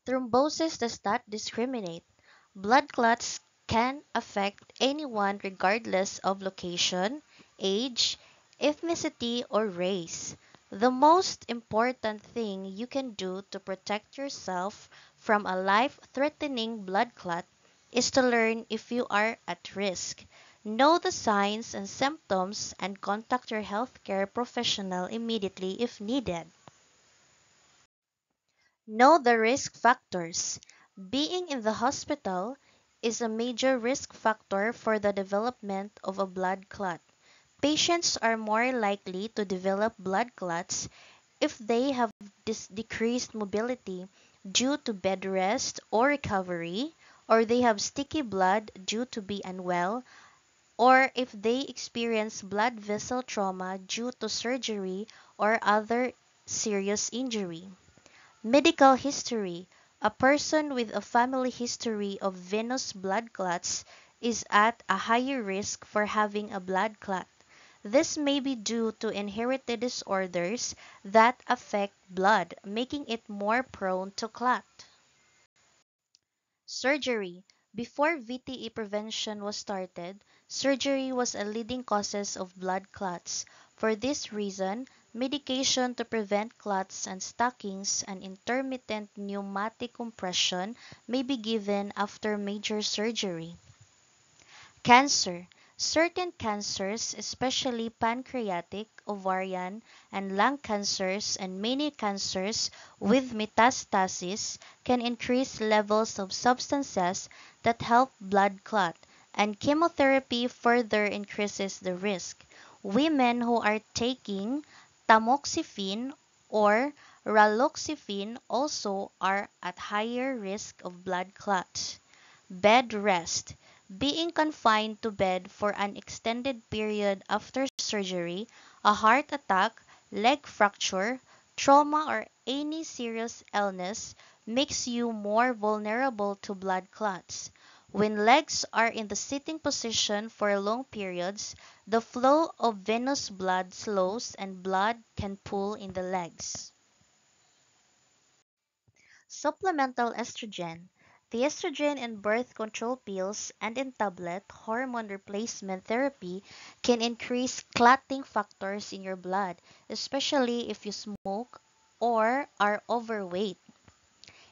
Thrombosis does not discriminate. Blood clots can affect anyone regardless of location, age, ethnicity, or race. The most important thing you can do to protect yourself from a life-threatening blood clot is to learn if you are at risk. Know the signs and symptoms and contact your healthcare professional immediately if needed. Know the risk factors. Being in the hospital is a major risk factor for the development of a blood clot. Patients are more likely to develop blood clots if they have decreased mobility due to bed rest or recovery, or they have sticky blood due to be unwell, or if they experience blood vessel trauma due to surgery or other serious injury. Medical history. A person with a family history of venous blood clots is at a higher risk for having a blood clot. This may be due to inherited disorders that affect blood, making it more prone to clot. Surgery. Before VTE prevention was started, surgery was a leading cause of blood clots. For this reason, medication to prevent clots and stockings and intermittent pneumatic compression may be given after major surgery. Cancer. Certain cancers, especially pancreatic, ovarian, and lung cancers, and many cancers with metastasis, can increase levels of substances that help blood clot, and chemotherapy further increases the risk. Women who are taking tamoxifen or raloxifene also are at higher risk of blood clots. Bed rest. Being confined to bed for an extended period after surgery, a heart attack, leg fracture, trauma, or any serious illness makes you more vulnerable to blood clots. When legs are in the sitting position for long periods, the flow of venous blood slows and blood can pool in the legs. Supplemental estrogen. The estrogen in birth control pills and in tablet hormone replacement therapy can increase clotting factors in your blood, especially if you smoke or are overweight.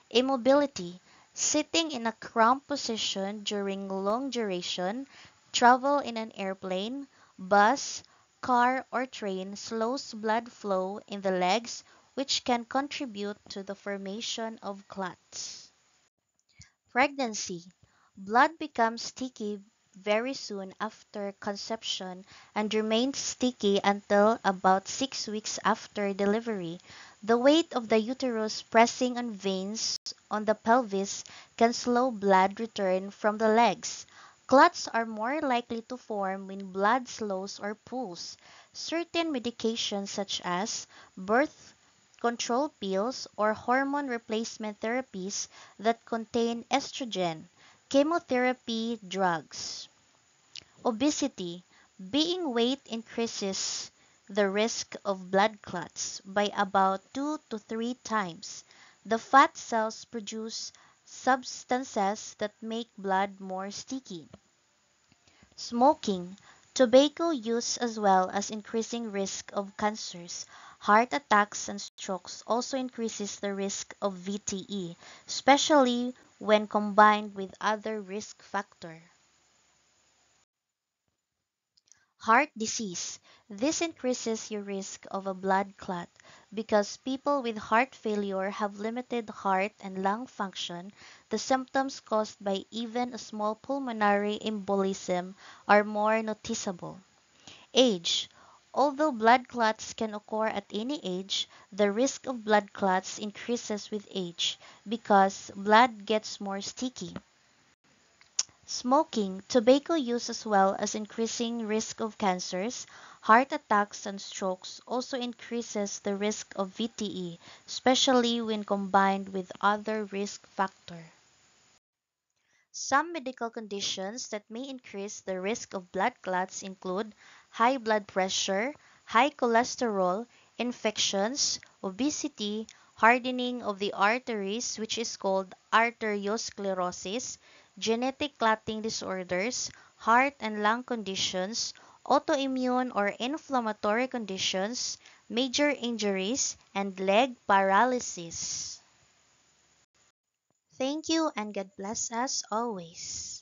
Immobility. Sitting in a cramped position during long duration travel in an airplane, bus, car, or train slows blood flow in the legs, which can contribute to the formation of clots. Pregnancy. Blood becomes sticky very soon after conception and remains sticky until about 6 weeks after delivery. The weight of the uterus pressing on veins on the pelvis can slow blood return from the legs. Clots are more likely to form when blood slows or pools. Certain medications such as birth control pills or hormone replacement therapies that contain estrogen, chemotherapy drugs. Obesity. Being weight increases the risk of blood clots by about 2 to 3 times. The fat cells produce substances that make blood more sticky. Smoking, tobacco use as well as increasing risk of cancers, heart attacks and strokes also increases the risk of VTE, especially when combined with other risk factor. Heart disease. This increases your risk of a blood clot because people with heart failure have limited heart and lung function. The symptoms caused by even a small pulmonary embolism are more noticeable. Age. Although blood clots can occur at any age, the risk of blood clots increases with age because blood gets more sticky. Smoking, tobacco use as well as increasing risk of cancers, heart attacks and strokes also increases the risk of VTE, especially when combined with other risk factor. Some medical conditions that may increase the risk of blood clots include high blood pressure, high cholesterol, infections, obesity, hardening of the arteries, which is called arteriosclerosis, genetic clotting disorders, heart and lung conditions, autoimmune or inflammatory conditions, major injuries, and leg paralysis. Thank you and God bless us always.